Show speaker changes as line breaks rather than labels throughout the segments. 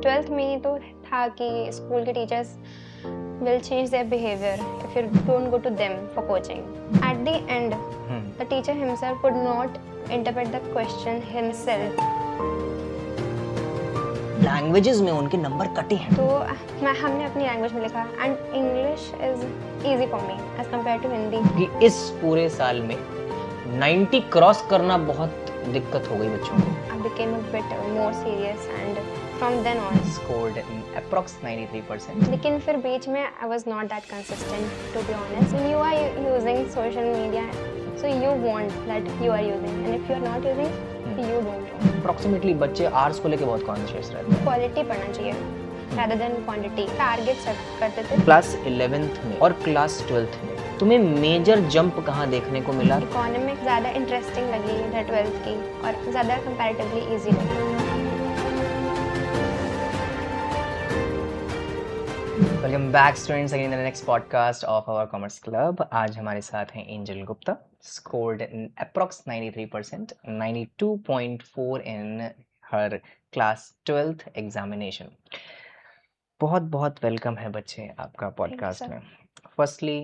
Twelfth में ही तो था कि स्कूल के teachers will change their behavior if you don't go to them for coaching. At the end, the teacher himself could not interpret the question himself.
Languages में उनके number कटे हैं।
तो हमने अपनी लैंग्वेज में लिखा and English is easy for me as compared to Hindi.
कि इस पूरे साल में 90 क्रॉस करना बहुत दिक्कत हो गई बच्चों को।
I became a bit more serious and from then on
scored approx 93%.
लेकिन फिर बीच में I was not that consistent to be honest. You are using social media, so you want that you are using, and if you are not using, you don't.
Approximately बच्चे arts को लेके बहुत conscious रहते हैं।
Quality पढ़ना चाहिए rather than quantity. Target set करते थे।
क्लास 11th में और क्लास 12th में तुम्हें मेजर जंप कहाँ देखने को मिला?
इकोनॉमिक्स ज़्यादा इंटरेस्टिंग लगी 12th की और ज़्यादा कंपैरेटिवली इजी लगी।
Welcome back students again in the next podcast of our commerce club. आज हमारे साथ हैं Angel Gupta, scored in approx 93%, 92.4 in her class 12th examination. बहुत बहुत वेलकम है बच्चे आपका पॉडकास्ट में। फर्स्टली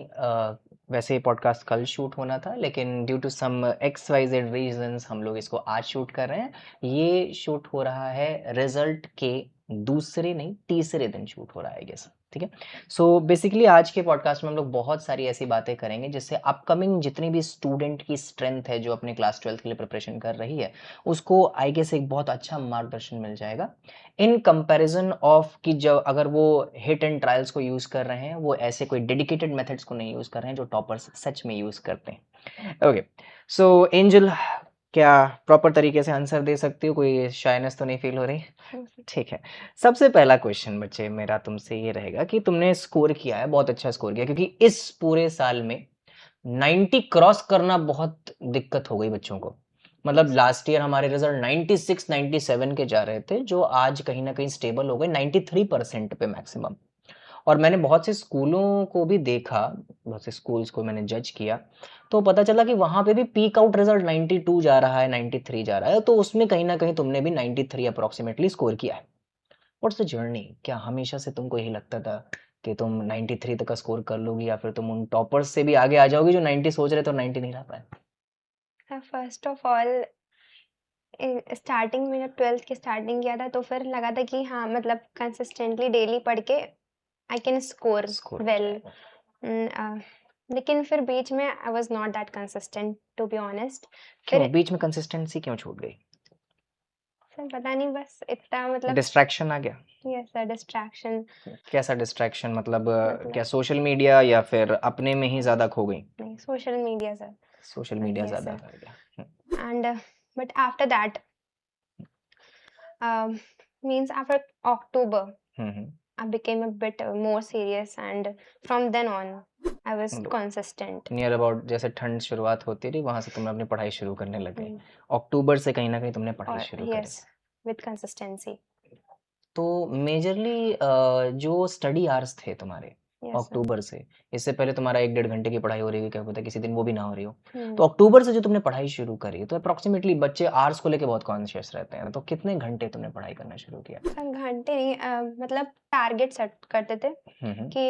वैसे पॉडकास्ट कल शूट होना था, लेकिन due to some XYZ reasons हम लोग इसको आज शूट कर रहे हैं। ये शूट हो रहा है रिजल्ट के दूसरे नहीं तीसरे दिन शूट हो रहा है, गेस, ठीक है। सो बेसिकली आज के पॉडकास्ट में हम लोग बहुत सारी ऐसी बातें करेंगे जिससे अपकमिंग जितनी भी स्टूडेंट की स्ट्रेंथ है जो अपने क्लास 12th के लिए प्रिपरेशन कर रही है उसको आई गेस एक बहुत अच्छा मार्गदर्शन मिल जाएगा इन कंपैरिजन ऑफ कि जब अगर वो हिट एंड ट्रायल्स को यूज कर रहे हैं, वो ऐसे कोई डेडिकेटेड मेथड्स को नहीं यूज कर रहे हैं जो टॉपर्स सच में यूज करते हैं। ओके, सो एंजल, क्या प्रॉपर तरीके से आंसर दे सकती हो? कोई शायनेस तो नहीं फील हो रही? ठीक है। सबसे पहला क्वेश्चन बच्चे मेरा तुमसे ये रहेगा कि तुमने स्कोर किया है, बहुत अच्छा स्कोर किया, क्योंकि इस पूरे साल में 90 क्रॉस करना बहुत दिक्कत हो गई बच्चों को। मतलब लास्ट ईयर हमारे रिजल्ट 96 97 के जा रहे थे, जो आज कहीं ना कहीं स्टेबल हो गए 93% पे मैक्सिमम। और मैंने बहुत से स्कूलों को भी देखा, बहुत से स्कूल्स को मैंने जज किया, तो पता चला कि वहां पे भी पीक आउट रिजल्ट 92 जा रहा है, 93 जा रहा है। तो उसमें कहीं ना कहीं तुमने भी 93 अप्रोक्सीमेटली स्कोर किया है। What's the journey? क्या हमेशा से तुमको यही लगता था कि तुम 93 तक का स्कोर कर लोगी, या फिर तुम उन टॉपर्स से भी आगे आ जाओगी जो 90 सोच रहे तो 90 नहीं ला पाए?
फर्स्ट ऑफ ऑल स्टार्टिंग में जब 12th की स्टार्टिंग किया था तो फिर लगा था कि हाँ मतलब कंसिस्टेंटली डेली पढ़ के आई कैन स्कोर वेल। लेकिन फिर बीच में I was not that consistent to be honest.
क्यों बीच में कंसिस्टेंसी क्यों छूट गई?
सर पता नहीं, बस इतना मतलब
डिस्ट्रैक्शन आ गया।
Yes sir, distraction.
कैसा डिस्ट्रैक्शन? मतलब क्या सोशल मीडिया या फिर अपने में ही ज्यादा खो गई?
नहीं, social media sir.
Social media
Yes,
ज्यादा
sir.
कर गया।
And but after that, means after October, I became a bit more serious, and from then on, I was consistent.
Near about जैसे ठंड शुरुआत होती रही, वहां से तुमने अपनी पढ़ाई शुरू करने लग गई। अक्टूबर से कहीं ना कहीं तुमने पढ़ाई शुरू करी।
Yes, with consistency.
तो मेजरली जो स्टडी आवर्स थे तुम्हारे
Yes, sir.
अक्टूबर से, इससे पहले तुम्हारा 1-1.5 घंटे की पढ़ाई हो रही है, क्या पता किसी दिन वो भी ना हो रही हो। तो अक्टूबर से जो तुमने पढ़ाई शुरू करी, तो अप्रोक्सीमेटली बच्चे आवर्स को लेके बहुत कॉन्शियस रहते हैं, तो कितने घंटे तुमने पढ़ाई करना शुरू किया?
सर घंटे नहीं, मतलब टारगेट सेट करते थे कि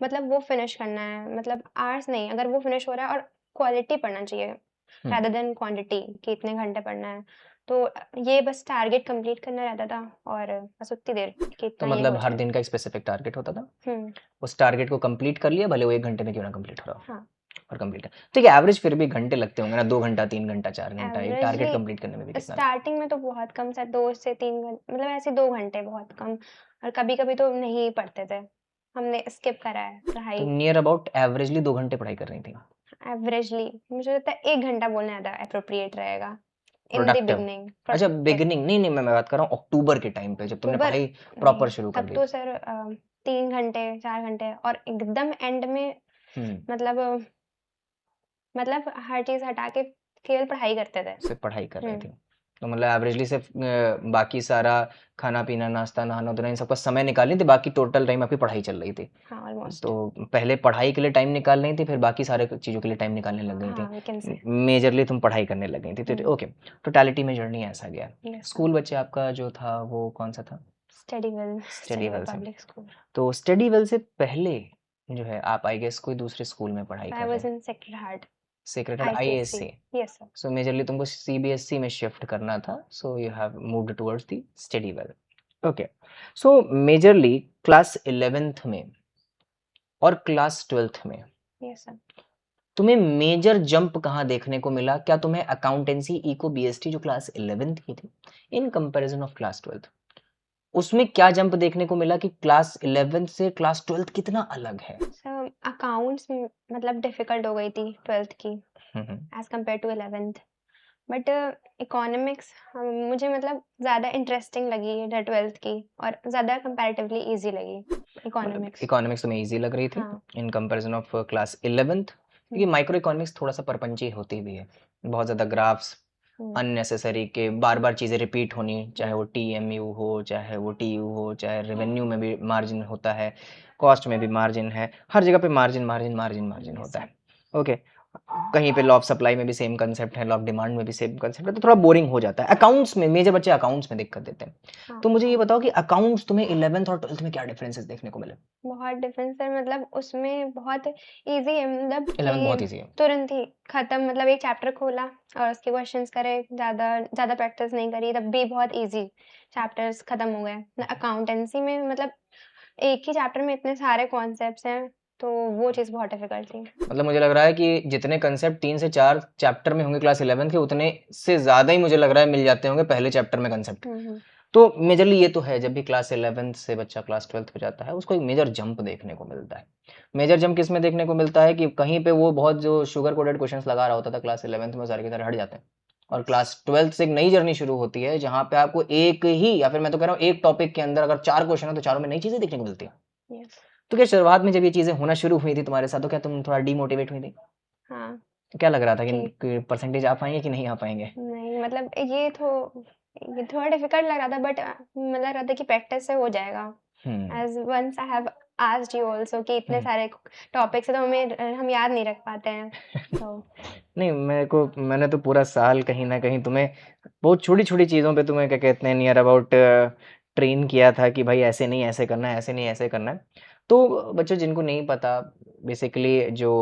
मतलब वो फिनिश करना है, मतलब आवर्स नहीं, अगर वो फिनिश हो रहा है और क्वालिटी पढ़ना चाहिए rather than क्वांटिटी कि इतने घंटे पढ़ना है, तो ये बस टारगेट कंप्लीट करना रहता था और बस उतनी देर कि
तो मतलब हर दिन का एक स्पेसिफिक टारगेट होता था, उस टारगेट को कंप्लीट कर लिया, भले वो 1 घंटे में क्यों ना कंप्लीट हो रहा हो, और कंप्लीट कर। ठीक है, एवरेज फिर भी घंटे लगते होंगे ना, 2 घंटा 3 घंटा 4 घंटा, ये टारगेट कंप्लीट करने में भी कितना?
स्टार्टिंग में तो बहुत कम था, 2 से 3 घंटे, मतलब ऐसे 2 घंटे बहुत कम, और कभी कभी तो नहीं पढ़ते थे, हमने स्किप करा है पढ़ाई।
तो नियर अबाउट एवरेजली 2 घंटे पढ़ाई कर रही थी?
एवरेजली मुझे लगता है 1 घंटा बोलना ज़्यादा एप्रोप्रिएट रहेगा इन द बिगनिंग।
अच्छा, बिगनिंग नहीं, मैं बात कर रहा हूँ अक्टूबर के टाइम पे जब तुमने पढ़ाई प्रॉपर शुरू कर दी।
तब तो सर 3 घंटे 4 घंटे, और एकदम एंड में मतलब हर चीज हटा के केवल पढ़ाई करते थे।
सिर्फ पढ़ाई कर रहे थे, तो मतलब एवरेजली सिर्फ बाकी सारा खाना पीना नाश्ता नहाना धोना इन सबका समय निकाल रही थी, बाकी टोटल टाइम आपकी पढ़ाई चल रही थी।
हाँ, ऑलमोस्ट।
तो पहले पढ़ाई के लिए टाइम निकाल रही थी, फिर बाकी सारे चीजों के लिए टाइम निकालने लग गई थी, मेजरली तुम पढ़ाई करने लग गई थी। तो ओके, टोटलिटी में जर्नी ऐसा गया। स्कूल बच्चे आपका जो था वो कौन सा था?
स्टडी वेल
स्टडी वेल से।
Public school.
तो स्टडी वेल से पहले जो है आप आई गेस कोई दूसरे स्कूल में पढ़ाई
आई
कर रहे
वाज
हैं,
in Sacred Heart
Sacred Heart
ICSC।
ISC।
Yes sir.
So majorly तुमको CBSE में शिफ्ट करना था, so you have moved towards the study well. Okay, so majorly class 11th में और क्लास 12th में
यस सर।
तुम्हें मेजर जंप कहाँ देखने को मिला? क्या तुम्हें अकाउंटेंसी इको BST जो क्लास 11th की थी in comparison of class 12th, उसमें क्या जंप देखने को मिला कि क्लास 11th से क्लास 12th कितना अलग है?
सर अकाउंट्स मतलब डिफिकल्ट हो गई थी 12th की as compare to 11th, but economics मुझे मतलब ज़्यादा इंटरेस्टिंग लगी 12th की और ज़्यादा कंपैरेटिवली इजी लगी इकोनॉमिक्स।
इकोनॉमिक्स तुम्हें इजी लग रही थी
हाँ।
In comparison of class 11th, क्योंकि माइक्रो इकोनॉमिक्स थोड़ा सा परपंची होती भी है, बहुत ज़्यादा ग्राफ्स अननेसेसरी के बार बार चीज़ें रिपीट होनी, चाहे वो TMU हो, चाहे वो TU हो, चाहे रेवेन्यू में भी मार्जिन होता है, कॉस्ट में भी मार्जिन है, हर जगह पे मार्जिन मार्जिन मार्जिन मार्जिन होता है। ओके, कहीं पे लॉ ऑफ सप्लाई में भी सेम कंसेप्ट है, लॉ ऑफ डिमांड में भी सेम कंसेप्ट है, तो थोड़ा बोरिंग हो जाता है। अकाउंट्स में मेजर बच्चे अकाउंट्स में दिक्कत देते हैं। तो मुझे ये बताओ कि अकाउंट्स तुम्हें 11th और 12th में क्या डिफरेंसेस देखने को मिले?
बहुत डिफरेंस है, मतलब उसमें बहुत इजी है, मतलब
11th बहुत
कि
इजी है।
तुरंत ही खत्म, मतलब एक चैप्टर खोला और उसके क्वेश्चंस करे, ज़्यादा प्रैक्टिस नहीं करी, तब भी बहुत इजी चैप्टर्स खत्म हो गए। अकाउंटेंसी में मतलब एक ही चैप्टर में इतने सारे कॉन्सेप्ट्स हैं, तो वो चीज़ बहुत डिफिकल्ट थी।
मतलब मुझे लग रहा है कि जितने कंसेप्ट 3 से 4 चैप्टर में होंगे क्लास 11th के, उतने से ज़्यादा ही मुझे लग रहा है मिल जाते होंगे पहले चैप्टर में कंसेप्ट। तो मेजरली ये तो है, जब भी क्लास 11th से बच्चा क्लास 12th पे जाता है उसको एक मेजर जंप देखने को मिलता है। मेजर जंप किस में देखने को मिलता है कि कहीं पे वो बहुत जो शुगर कोडेड क्वेश्चंस लगा रहा होता था क्लास 11th में, सारे के सारे हट जाते हैं और क्लास 12th से एक नई जर्नी शुरू होती है जहाँ पे आपको एक ही, या फिर मैं तो कह रहा हूँ एक टॉपिक के अंदर अगर 4 क्वेश्चन है तो चारों में नई चीजें देखने को मिलती है। तो क्या शुरुआत में जब ये चीजें होना शुरू हुई थी तुम्हारे साथ, तो क्या तुम थोड़ा डीमोटिवेट हुई थी?
हाँ।
तो क्या लग रहा था कि परसेंटेज आ पाएंगे कि नहीं आ पाएंगे?
नहीं, मतलब ये थोड़ा डिफिकल्ट लग रहा था, बट मतलब लग रहा था कि प्रैक्टिस से हो जाएगा। As once I have asked you also कि इतने सारे टॉपिक्स है तो हम याद नहीं रख पाते हैं। तो
नहीं, मैंने तो पूरा साल कहीं ना कहीं तुम्हें बहुत छोटी छोटी चीज़ों पे तुम्हें क्या कहते हैं नियर अबाउट ट्रेन किया था कि भाई ऐसे नहीं ऐसे करना है, ऐसे नहीं ऐसे करना है। तो बच्चों जिनको नहीं पता, बेसिकली जो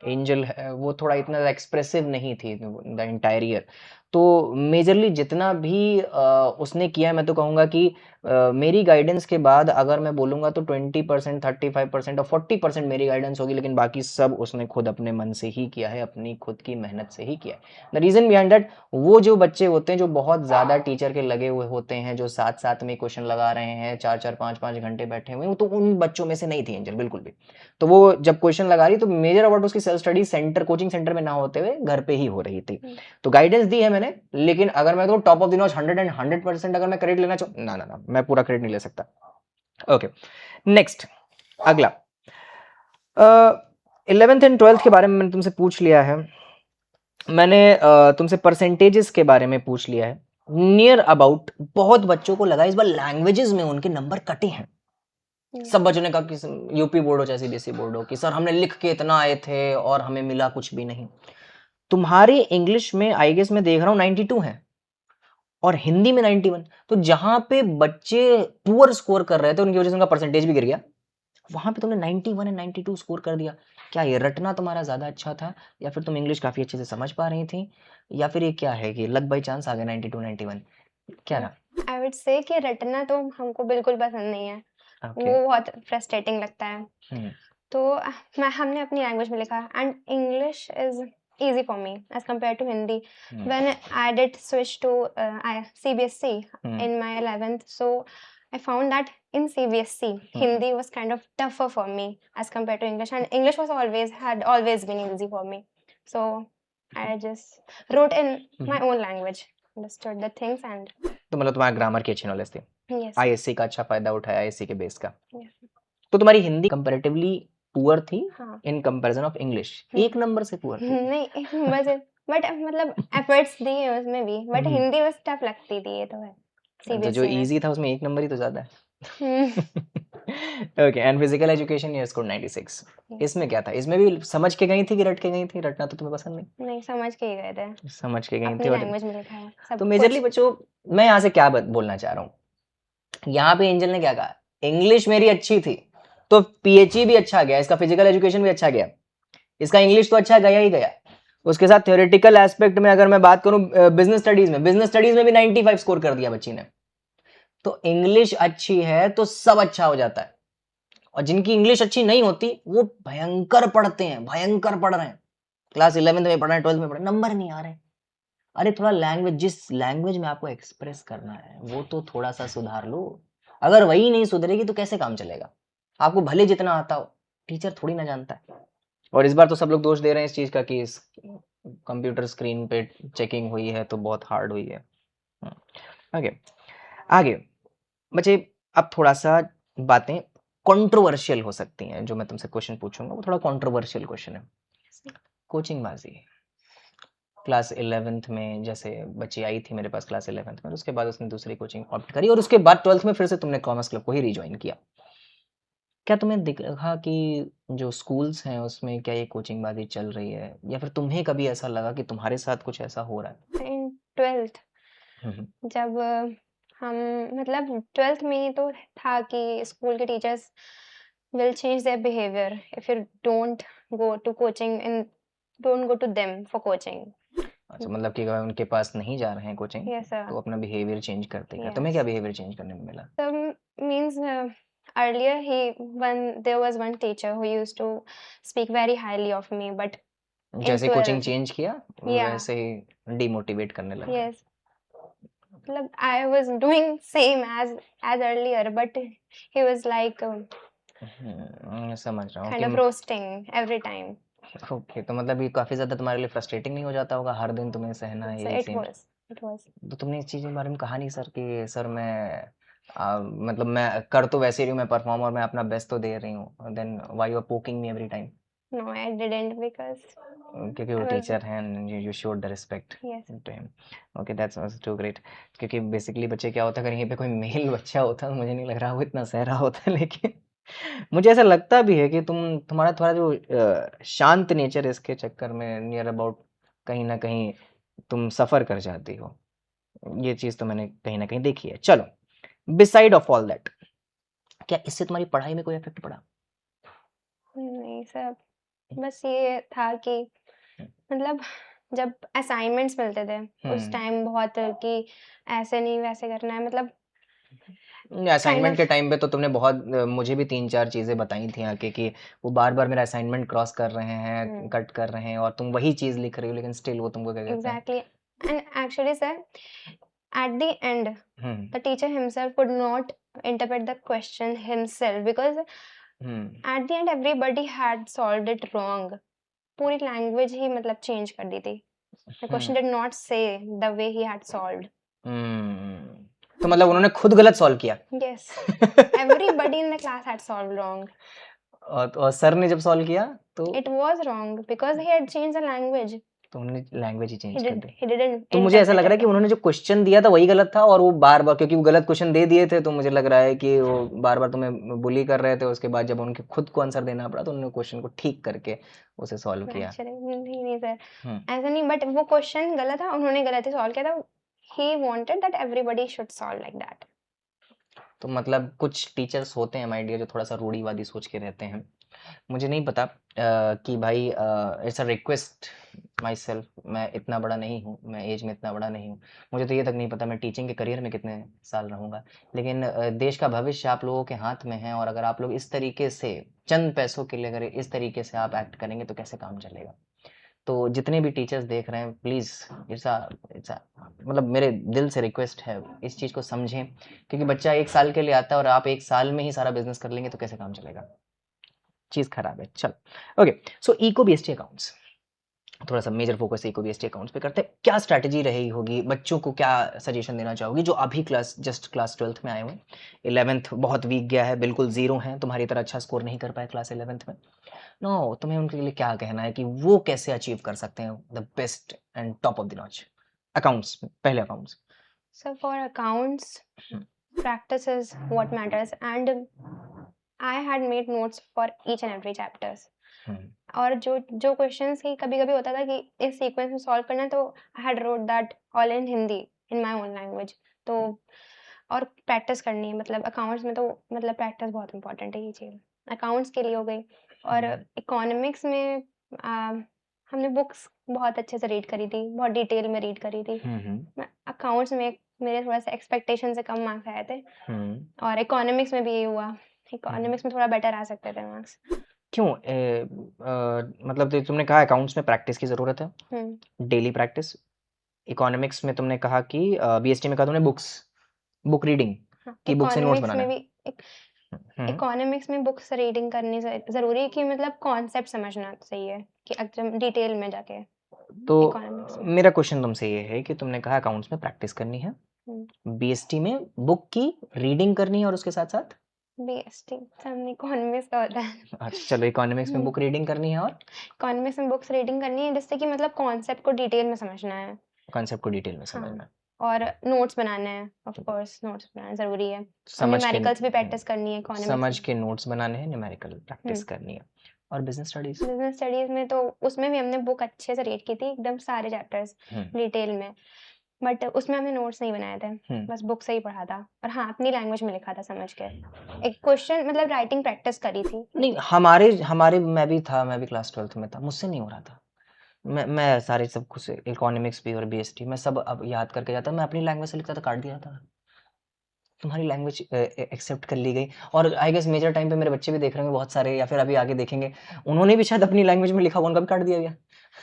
एंजल है वो थोड़ा इतना एक्सप्रेसिव नहीं थी द एंटायर ईयर। तो मेजरली जितना भी उसने किया है, मैं तो कहूँगा कि मेरी गाइडेंस के बाद अगर मैं बोलूँगा तो 20%, 35% और 40% मेरी गाइडेंस होगी, लेकिन बाकी सब उसने खुद अपने मन से ही किया है, अपनी खुद की मेहनत से ही किया है। द रीज़न बिहाइंड दैट, वो जो बच्चे होते हैं जो बहुत ज़्यादा टीचर के लगे हुए होते हैं, जो साथ साथ में क्वेश्चन लगा रहे हैं, 4-4 5-5 घंटे बैठे हुए हैं, तो उन बच्चों में से नहीं थी एंजल बिल्कुल भी। तो वो जब क्वेश्चन लगा रही तो मेजर अबाउट उसकी self study centre, coaching centre में ना होते हुए घर पे ही हो रही थी। तो गाइडेंस दी है मैंने, लेकिन अगर मैं तो टॉप ऑफ द नॉच 100% अगर मैं क्रेडिट लेना चाहूँ, ना मैं पूरा क्रेडिट नहीं ले सकता। ओके, नेक्स्ट अगला 11th एंड 12th के बारे में मैंने तुमसे पूछ लिया है, मैंने तुमसे परसेंटेजेस के बारे में पूछ लिया है। नियर अबाउट बहुत बच्चों को लगा इस बार लैंग्वेजेस में उनके नंबर कटे हैं। सब बच्चों ने कहा कि यूपी बोर्ड हो चाहे CBSE बोर्ड हो कि सर हमने लिख के इतना आए थे और हमें मिला कुछ भी नहीं। तुम्हारे इंग्लिश में आई गेस मैं देख रहा हूँ 92 है और हिंदी में 91। तो जहां पे बच्चे पुअर स्कोर कर रहे थे उनकी वजह से उनका परसेंटेज भी गिर गया, वहां पे तुमने 91 एंड 92 स्कोर कर दिया। क्या ये रटना तुम्हारा ज्यादा अच्छा था, या फिर तुम इंग्लिश काफी अच्छे से समझ पा रही थी, या फिर ये क्या है कि लक बाई चांस आ गया 92 91? क्या रहा?
आई वुड से कि रटना तो हमको बिल्कुल पसंद नहीं है। वो बहुत फ्रस्ट्रेटिंग लगता है। तो हमने अपनी लैंग्वेज में लिखा, and English is easy for me as compared to Hindi. When I did switch to CBSE in my 11th, so I found that in CBSE, Hindi was kind of tougher for me as compared to English, and English had always been easy for me. So I just wrote in my own language, understood the things, and
तो मतलब तुम्हारा grammar की अच्छी knowledge थी।
yes,
ISC का अच्छा फायदा उठाया, ISC के बेस का।
yes.
तो तुम्हारी हिंदी कंपैरेटिवली पुअर थी
हाँ।
इन कंपैरिजन ऑफ इंग्लिश, एक नंबर से पुअर थी?
नहीं बस बट मतलब एफर्ट्स दिए उसमें भी, बट हिंदी बस टफ लगती थी, ये तो है।
तो जो
CBSE में
इजी था उसमें एक नंबर ही तो ज्यादा है। Okay, and physical education you score 96। इसमें क्या था? इसमें भी समझ के गई थी कि रट के गई थी? रटना तो तुम्हें पसंद नहीं?
नहीं, समझ के ही गए थे,
समझ के गई
अपनी
थी।
लैंग्वेज में लिखा है सब
तो मेजरली
कुछ।
बच्चों मैं यहाँ से क्या बोलना चाह रहा हूँ यहाँ पे एंजल ने क्या कहा, इंग्लिश मेरी अच्छी थी तो पीएचई भी अच्छा गया, इसका फिजिकल एजुकेशन भी अच्छा गया, इसका इंग्लिश तो अच्छा गया ही गया। उसके साथ थ्योरेटिकल एस्पेक्ट में अगर मैं बात करूं, बिजनेस स्टडीज में भी 95 स्कोर कर दिया बच्ची ने। तो इंग्लिश अच्छी है तो सब अच्छा हो जाता है, और जिनकी इंग्लिश अच्छी नहीं होती वो भयंकर पढ़ते हैं, भयंकर पढ़ रहे हैं, क्लास 11th में पढ़ रहे हैं, 12th में पढ़ रहे हैं, नंबर नहीं आ रहे। अरे थोड़ा लैंग्वेज, जिस लैंग्वेज में आपको एक्सप्रेस करना है वो तो थोड़ा सा सुधार लो। अगर वही नहीं सुधरेगी तो कैसे काम चलेगा? आपको भले जितना आता हो, टीचर थोड़ी ना जानता है। और इस बार तो सब लोग दोष दे रहे हैं इस चीज का कि इस कंप्यूटर स्क्रीन पे चेकिंग हुई है तो बहुत हार्ड हुई है। आगे आगे बच्चे, अब थोड़ा सा बातें कंट्रोवर्शियल हो सकती हैं, जो मैं तुमसे क्वेश्चन पूछूंगा वो थोड़ा कंट्रोवर्शियल क्वेश्चन है। कोचिंग बाजी, क्लास 11th में जैसे बच्ची आई थी मेरे पास क्लास 11th में, उसके बाद उसने दूसरी कोचिंग ऑप्ट करी और उसके बाद 12th में फिर से तुमने कॉमर्स क्लब को ही रिज्वाइन किया। क्या तुम्हें दिखा कि जो स्कूल्स हैं उसमें क्या ये कोचिंग बाजी चल रही है, या फिर तुम्हें कभी ऐसा लगा कि तुम्हारे साथ कुछ ऐसा हो रहा है?
इन 12th जब हम मतलब 12th में ही तो था कि स्कूल के teachers will change their behavior if you don't go to coaching and don't go to them for coaching.
अच्छा, मतलब कि अगर उनके पास नहीं जा रहे हैं कोचिंग
Yes, sir.
तो अपना बिहेवियर चेंज करते हैं।
Yes.
तुम्हें क्या बिहेवियर चेंज करने में मिला?
Means earlier there was one teacher who used to speak very highly of me, but in
जैसे कोचिंग
12th,
चेंज किया
yeah,
वैसे ही डिमोटिवेट करने लगा।
yes. मतलब I was doing same as earlier, but he was like
समझ रहा हूँ
kind
कि
of roasting every time.
Okay, तो मतलब ये काफी ज्यादा तुम्हारे लिए फ्रस्ट्रेटिंग नहीं हो जाता होगा हर दिन तुम्हें सहना है
So
यही
it
सेम?
was.
तो तुमने इस चीज के बारे में कहा नहीं सर कि सर मैं मतलब मैं कर तो वैसे रही हूँ, मैं परफॉर्म और मैं अपना बेस्ट तो दे रही हूँ, then why you are poking me every time?
No, I didn't because
क्योंकि वो
I was,
टीचर हैं, you showed the respect
yes.
To him. Okay, that's too great. क्योंकि बेसिकली बच्चे क्या होता है, अगर यहीं पे कोई मेल बच्चा होता तो मुझे नहीं लग रहा वो इतना सह रहा होता लेकिन मुझे ऐसा लगता भी है कि तुम्हारा थोड़ा जो शांत नेचर, इसके चक्कर में नियर अबाउट कहीं ना कहीं तुम सफर कर जाती हो। ये चीज तो मैंने कहीं ना कहीं देखी है। चलो, बिसाइड ऑफ ऑल दैट, क्या इससे तुम्हारी पढ़ाई में कोई इफेक्ट पड़ा?
नहीं सर, बस ये था कि मतलब जब असाइनमेंट्स मिलते थे उस टाइम बहुत कि ऐसे नहीं वैसे करना है, मतलब kind
असाइनमेंट के
of
टाइम पे तो तुमने बहुत मुझे भी 3-4 चीजें बताई थी आके कि वो बार-बार मेरा असाइनमेंट क्रॉस कर रहे हैं, कट कर रहे हैं, और तुम वही चीज लिख रही हो लेकिन स्टिल वो तुमको क्या कहते हैं?
exactly. And actually sir, at the end
hmm
the teacher himself could not interpret the question himself because
hmm
at the end everybody had solved it wrong. पूरी लैंग्वेज ही मतलब चेंज कर दी थी. The question did not say the way he had solved.
तो मतलब उन्होंने खुद गलत solve किया?
Yes. Everybody in the class had solved wrong.
और सर ने जब सॉल्व किया तो
It was wrong because he had changed the language.
तो उन्होंने लैंग्वेज ही
He
चेंज कर दी।
didn't
तो मुझे ऐसा
interpret
लग रहा है
it
कि
wrong.
उन्होंने जो क्वेश्चन दिया था वही गलत था, और वो बार बार, क्योंकि वो गलत क्वेश्चन दे दिए थे, तो मुझे लग रहा है कि वो बार बार तुम्हें बुली कर रहे थे। उसके बाद जब उनके खुद को आंसर देना पड़ा तो उन्होंने क्वेश्चन को ठीक करके उसे सॉल्व किया।
Actually, नहीं सर,
हम्म
ऐसा नहीं, बट वो क्वेश्चन गलत था, उन्होंने गलत ही सॉल्व किया था. He wanted that everybody should solve like that.
तो मतलब कुछ टीचर्स होते हैं माय डियर जो थोड़ा सा रूढ़ीवादी सोच के रहते हैं। मुझे नहीं पता कि भाई, it's a request my self, मैं इतना बड़ा नहीं हूँ, मैं एज में इतना बड़ा नहीं हूँ, मुझे तो ये तक नहीं पता मैं टीचिंग के करियर में कितने साल रहूँगा, लेकिन देश का भविष्य आप लोगों के हाथ में है, और अगर आप लोग इस तरीके से चंद पैसों के लिए अगर इस तरीके से आप एक्ट करेंगे तो कैसे काम चलेगा? तो जितने भी टीचर्स देख रहे हैं, प्लीज़, इट्स मतलब मेरे दिल से रिक्वेस्ट है, इस चीज़ को समझें, क्योंकि बच्चा 1 साल के लिए आता है और आप 1 साल में ही सारा बिजनेस कर लेंगे तो कैसे काम चलेगा? चीज़ खराब है। चलो, okay, so eco BST accounts, थोड़ा सा major focus eco BST accounts पे करते हैं। क्या स्ट्रैटेजी रही होगी, बच्चों को क्या सजेशन देना चाहोगी जो अभी जस्ट क्लास 12th में आए हुए? 11th बहुत वीक गया है, बिल्कुल जीरो है, तुम्हारी तरह अच्छा स्कोर नहीं कर पाए क्लास 11th में। नो, तुम्हें उनके लिए क्या कहना है कि वो कैसे अचीव कर सकते हैं the best and top of the notch? Accounts, पहले accounts.
So for accounts, practice is what matters, and I had made notes for each and every chapters. और जो क्वेश्चंस ही कभी-कभी होता था कि इस सीक्वेंस में सॉल्व करना है, तो I had wrote that all in Hindi in my own language. तो और प्रैक्टिस करनी है, मतलब अकाउंट्स में तो मतलब प्रैक्टिस बहुत इंपॉर्टेंट है ये चीज़, अकाउंट्स के लिए हो गई। और इकोनॉमिक्स में हमने बुक्स बहुत अच्छे से रीड करी थी, बहुत डिटेल में रीड करी थी। अकाउंट्स में मेरे थोड़ा सा एक्सपेक्टेशन से कम मार्क्स आए थे, और इकोनॉमिक्स में भी ये हुआ, इकोनॉमिक्स में थोड़ा बेटर आ सकते थे मार्क्स।
क्यों? मतलब तुमने कहा अकाउंट्स में प्रैक्टिस की ज़रूरत है, डेली प्रैक्टिस। इकोनॉमिक्स में तुमने कहा कि बीएसटी में कहा तुमने बुक रीडिंग की, बुक से नोट्स
इकोनॉमिक्स
बनाना
में
है।
भी इकोनॉमिक्स में बुक्स रीडिंग करनी ज़रूरी है, कि मतलब कॉन्सेप्ट समझना सही है कि एकदम डिटेल में जाके।
तो
इकोनॉमिक्स में
मेरा क्वेश्चन तुमसे ये है कि तुमने कहा अकाउंट्स में प्रैक्टिस करनी है, बीएसटी में बुक की रीडिंग करनी है और उसके साथ साथ
बीएसटी हमने इकोनॉमिक्स का होता है।
अच्छा चलो, इकोनॉमिक्स में बुक रीडिंग करनी है और
इकोनॉमिक्स में बुक्स रीडिंग करनी है, जिससे कि मतलब कॉन्सेप्ट को डिटेल में समझना है,
कॉन्सेप्ट को डिटेल में समझना है।
और नोट्स बनाने हैं, ऑफ कोर्स नोट्स बनाना ज़रूरी है, और
समझ के
न्यूमेरिकल्स भी प्रैक्टिस करनी है इकोनॉमिक्स
समझ
में।
के नोट्स बनाने हैं, न्यूमेरिकल प्रैक्टिस करनी है। और बिजनेस
स्टडीज में तो उसमें भी हमने बुक अच्छे से रीड की थी, एकदम सारे चैप्टर्स डिटेल में, बट उसमें हमने नोट्स नहीं बनाए थे, बस बुक से ही पढ़ा था, और हाँ अपनी लैंग्वेज में लिखा था समझ के, एक क्वेश्चन मतलब राइटिंग प्रैक्टिस करी थी।
नहीं, हमारे मैं भी क्लास 12th में था, मुझसे नहीं हो रहा था। मैं सारे सब कुछ इकोनॉमिक्स भी और बीएसटी मैं सब अब याद करके जाता, मैं अपनी लैंग्वेज से लिखता था, काट दिया था। तुम्हारी लैंग्वेज एक्सेप्ट कर ली गई, और आई गेस मेजर टाइम पे मेरे बच्चे भी देख रहे होंगे बहुत सारे, या फिर अभी आगे देखेंगे, उन्होंने भी शायद अपनी लैंग्वेज में लिखा, उनका भी काट दिया गया।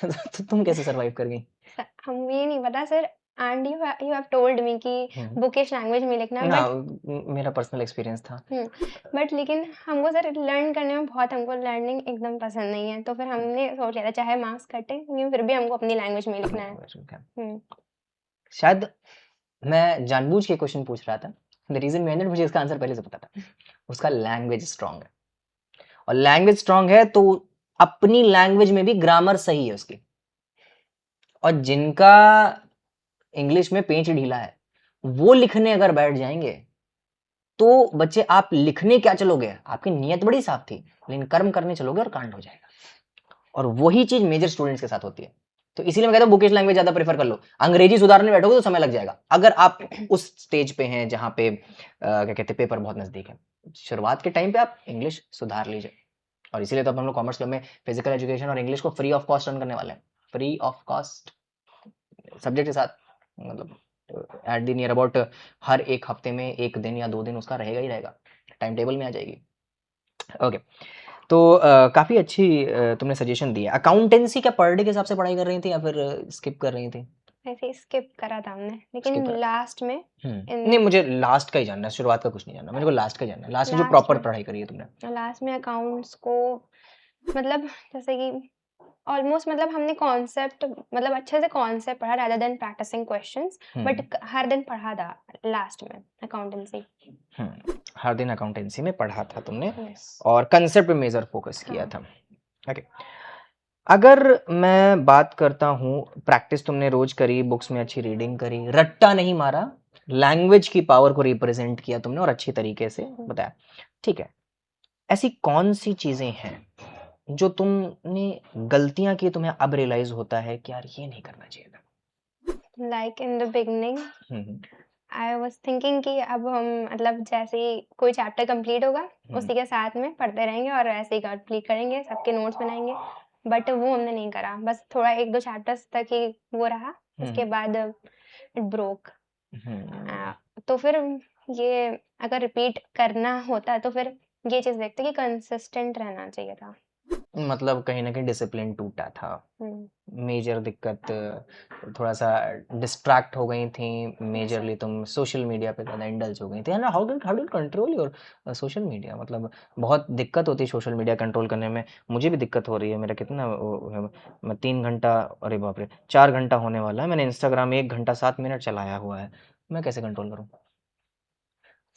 तो तुम कैसे सरवाइव कर गई?
हम ये नहीं पता sir, and you have told me कि बुकिश लैंग्वेज में लिखना,
ना,
बट
मेरा पर्सनल एक्सपीरियंस था।
बट लेकिन हमको सर लर्न करने में बहुत, हमको लर्निंग एकदम पसंद नहीं है, तो फिर हमने सोच लिया था चाहे मार्क्स कटे लेकिन फिर भी हमको अपनी लैंग्वेज में लिखना है।
शायद मैं जानबूझ के क्वेश्चन पूछ रहा था, द रीजन बिहाइंड इट मुझे इसका आंसर पहले से पता था, उसका लैंग्वेज स्ट्रांग है, और लैंग्वेज स्ट्रांग है तो अपनी लैंग्वेज में भी ग्रामर सही है उसकी, और जिनका इंग्लिश में पेंच ढीला है वो लिखने अगर बैठ जाएंगे तो बच्चे, आप लिखने क्या चलोगे, आपकी नीयत बड़ी साफ थी, लेकिन कर्म करने चलोगे और कांड हो जाएगा, और वही चीज मेजर स्टूडेंट्स के साथ होती है। तो इसीलिए मैं कहता हूँ बुकिश लैंग्वेज ज्यादा प्रेफर कर लो, अंग्रेजी सुधारने बैठोगे तो समय लग जाएगा, अगर आप उस स्टेज पे हैं जहां पे क्या कहते हैं पेपर बहुत नजदीक है। शुरुआत के टाइम पे आप इंग्लिश सुधार लीजिए, और इसीलिए तो हम लोग कॉमर्स क्लब में फिजिकल एजुकेशन और इंग्लिश को फ्री ऑफ कॉस्ट रन करने वाले हैं, फ्री ऑफ कॉस्ट सब्जेक्ट के साथ, मतलब at the near about her एक हफ्ते में 1 दिन या 2 दिन उसका रहेगा ही रहेगा, टाइम टेबल में आ जाएगी। ओके, तो काफ़ी अच्छी तुमने सजेशन दी है। अकाउंटेंसी क्या पर डे के हिसाब से पढ़ाई कर रही थी या फिर स्किप कर रही थी?
ऐसे ही स्किप करा था हमने, लेकिन लास्ट में
नहीं, मुझे लास्ट का ही जानना है, शुरुआत का कुछ नहीं जानना, मेरे को लास्ट का ही जानना है, लास्ट में जो प्रॉपर पढ़ाई करी है तुमने।
लास्ट में अकाउंट्स को मतलब जैसे कि ऑलमोस्ट मतलब हमने कॉन्सेप्ट मतलब अच्छे से कॉन्सेप्ट पढ़ा rather than practising questions, but हर दिन पढ़ा था लास्ट में अकाउंटेंसी।
हर दिन अकाउंटेंसी में पढ़ा था तुमने, और कंसेप्ट पे मेजर फोकस किया था। ओके, अगर मैं बात करता हूँ, प्रैक्टिस तुमने रोज करी, बुक्स में अच्छी रीडिंग करी, रट्टा नहीं मारा, लैंग्वेज की पावर को रिप्रेजेंट किया तुमने और अच्छी तरीके से बताया, ठीक है, ऐसी कौन सी चीजें हैं जो तुमने गलतियां की, तुम्हें अब रियलाइज होता है कि यार ये नहीं करना चाहिए था?
Like in the beginning I was thinking कि अब हम मतलब जैसे ही कोई चैप्टर कंप्लीट होगा उसी के साथ में पढ़ते रहेंगे और ऐसे ही कंप्लीट करेंगे, सबके नोट्स बनाएंगे, बट वो हमने नहीं करा, बस थोड़ा 1-2 चैप्टर्स तक ही वो रहा, उसके बाद इट ब्रोक। तो फिर ये अगर रिपीट करना होता तो फिर ये चीज़ देखते कि कंसिस्टेंट रहना चाहिए था।
मतलब कहीं ना कहीं डिसिप्लिन टूटा था, मेजर दिक्कत थोड़ा सा डिस्ट्रैक्ट हो गई थी, मेजरली तुम सोशल मीडिया पे ज़्यादा इंडल्ज हो गई थी, है ना? How do control your social media? मतलब बहुत दिक्कत होती है सोशल मीडिया कंट्रोल करने में, मुझे भी दिक्कत हो रही है, मेरा कितना मैं 3 घंटा, अरे बाप रे 4 घंटा होने वाला है, मैंने इंस्टाग्राम 1 घंटा 7 मिनट चलाया हुआ है, मैं कैसे कंट्रोल करूँ?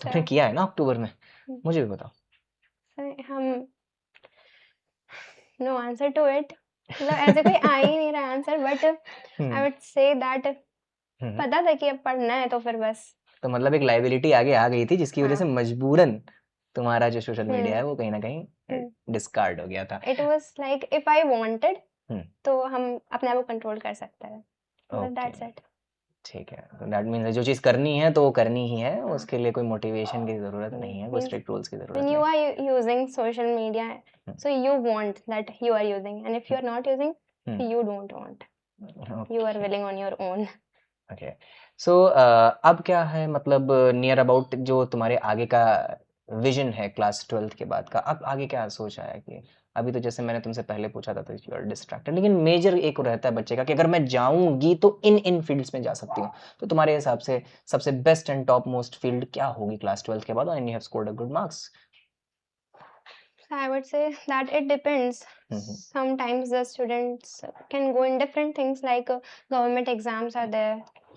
तुमने किया है ना अक्टूबर में, मुझे भी बताओ।
हम नो आंसर टू इट, मतलब ऐसे कोई आ ही नहीं रहा answer, but I would say that पता था कि अब पढ़ना है तो फिर बस, तो
मतलब एक लायबिलिटी आगे आ गई थी जिसकी वजह से मजबूरन तुम्हारा जो सोशल मीडिया है वो कहीं ना कहीं डिस्कार्ड हो गया था।
It was like if I wanted तो हम अपने आप को कंट्रोल कर सकते हैं, दैट्स इट।
ठीक है, तो दैट मीन्स जो चीज़ करनी है तो वो करनी ही है, उसके लिए कोई मोटिवेशन की ज़रूरत नहीं है, कोई
Means
स्ट्रिक्ट रूल्स की ज़रूरत
when you
नहीं।
are using social media, so you want that you are using, and if you are not using, you don't want. You are willing on your own.
Okay, so अब क्या है, मतलब near about जो तुम्हारे आगे का vision है class 12th के बाद का, अब आगे क्या सोचा है कि अभी तो जैसे मैंने तुमसे पहले पूछा था तो यू आर डिस्ट्रैक्टेड, लेकिन मेजर एक रहता है बच्चे का कि अगर मैं जाऊंगी तो इन फील्ड्स में जा सकती हूँ, तो तुम्हारे हिसाब से सबसे best and top most field क्या होगी क्लास 12th के बाद, and you have scored a good marks?
So I would say that it depends. Sometimes the students can go in different things, like government exams are there,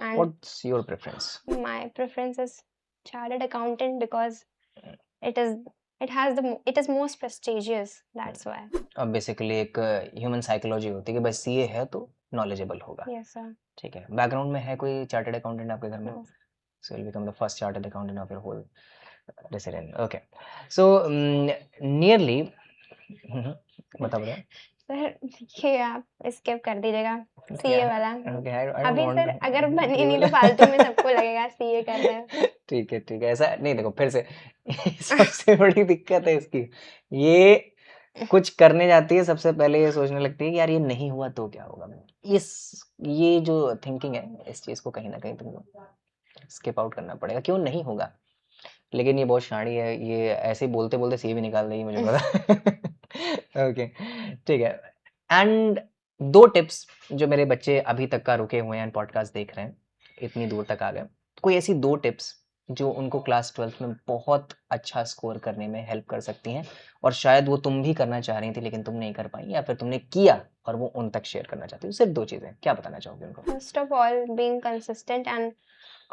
and
What's your preference?
my preference is chartered accountant because it is most prestigious. That's why.
अब basically एक human psychology होती है कि बस CA है तो knowledgeable होगा।
Yes, sir.
ठीक है, बैकग्राउंड में है कोई चार्टर्ड अकाउंटेंट आपके घर में?
No.
So you'll become the first chartered accountant of your whole resident. Okay. So nearly बताओ बताओ।
सर ये आप स्किप कर दीजिएगा सीए वाला।
Okay, I don't
अभी
want
सर
to-
अगर बनी
ये
नहीं तो
वाला-
फालतू में सबको लगेगा सीए कर रहे हैं।
ठीक है, ऐसा नहीं, देखो फिर से सबसे बड़ी दिक्कत है इसकी, ये कुछ करने जाती है सबसे पहले ये सोचने लगती है कि यार ये नहीं हुआ तो क्या होगा। ये जो थिंकिंग है, इस चीज को कहीं ना कहीं तुमको स्किप आउट करना पड़ेगा। क्यों नहीं होगा? लेकिन ये बहुत शाणी है, ये ऐसे ही बोलते बोलते सी भी निकाल देगी, मुझे पता। ओके, ठीक है। एंड 2 टिप्स जो मेरे बच्चे अभी तक का रुके हुए हैं, पॉडकास्ट देख रहे हैं, इतनी दूर तक आ गए, कोई ऐसी 2 टिप्स जो उनको क्लास 12th में बहुत अच्छा स्कोर करने में हेल्प कर सकती हैं, और शायद वो तुम भी करना चाह रही थी लेकिन तुम नहीं कर पाई, या फिर तुमने किया और वो उन तक शेयर करना चाहती हो। सिर्फ 2 चीजें, क्या बताना चाहोगे उनको?
First of all being consistent, and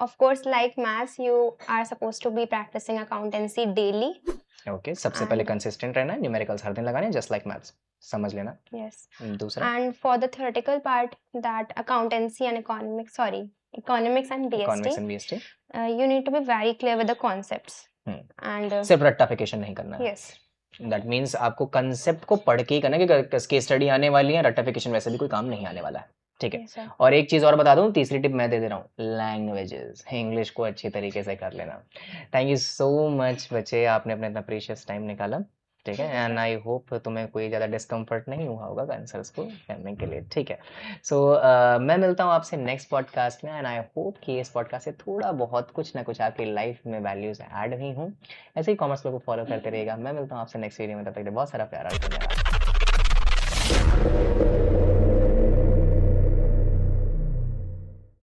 of course like maths you are supposed to be practicing accountancy daily.
Okay, सबसे पहले
And-
कंसिस्टेंट रहना है, न्यूमेरिकल्स हर दिन लगाने, जस्ट लाइक मैथ्स, समझ लेना।
yes,
दूसरा,
and for the theoretical part, that accountancy and economics and BST,
economics and BST,
you need to be very clear with the concepts. And
सिर्फ रट्टाफिकेशन नहीं करना है।
yes,
दैट मीन्स आपको concept को पढ़ के ही करना है, कि केस स्टडी आने वाली है, रट्टाफिकेशन वैसे भी कोई काम नहीं आने वाला है। ठीक है,
yes sir.
और एक चीज और बता दूं, तीसरी टिप मैं दे दे रहा हूँ, लैंग्वेजेस, इंग्लिश को अच्छी तरीके से कर लेना। थैंक यू सो मच बच्चे, आपने अपना इतना प्रीशियस टाइम निकाला। ठीक है, एंड आई होप तुम्हें कोई ज़्यादा डिस्कम्फर्ट नहीं हुआ होगा आंसर्स को करने के लिए। ठीक है, सो मैं मिलता हूँ आपसे नेक्स्ट पॉडकास्ट में, एंड आई होप कि इस पॉडकास्ट से थोड़ा बहुत कुछ ना कुछ आपकी लाइफ में वैल्यूज ऐड हुई हूँ। ऐसे ही कॉमर्स को फॉलो करते रहिएगा। मैं मिलता हूँ आपसे नेक्स्ट वीडियो में, तब तक के लिए बहुत सारा प्यार।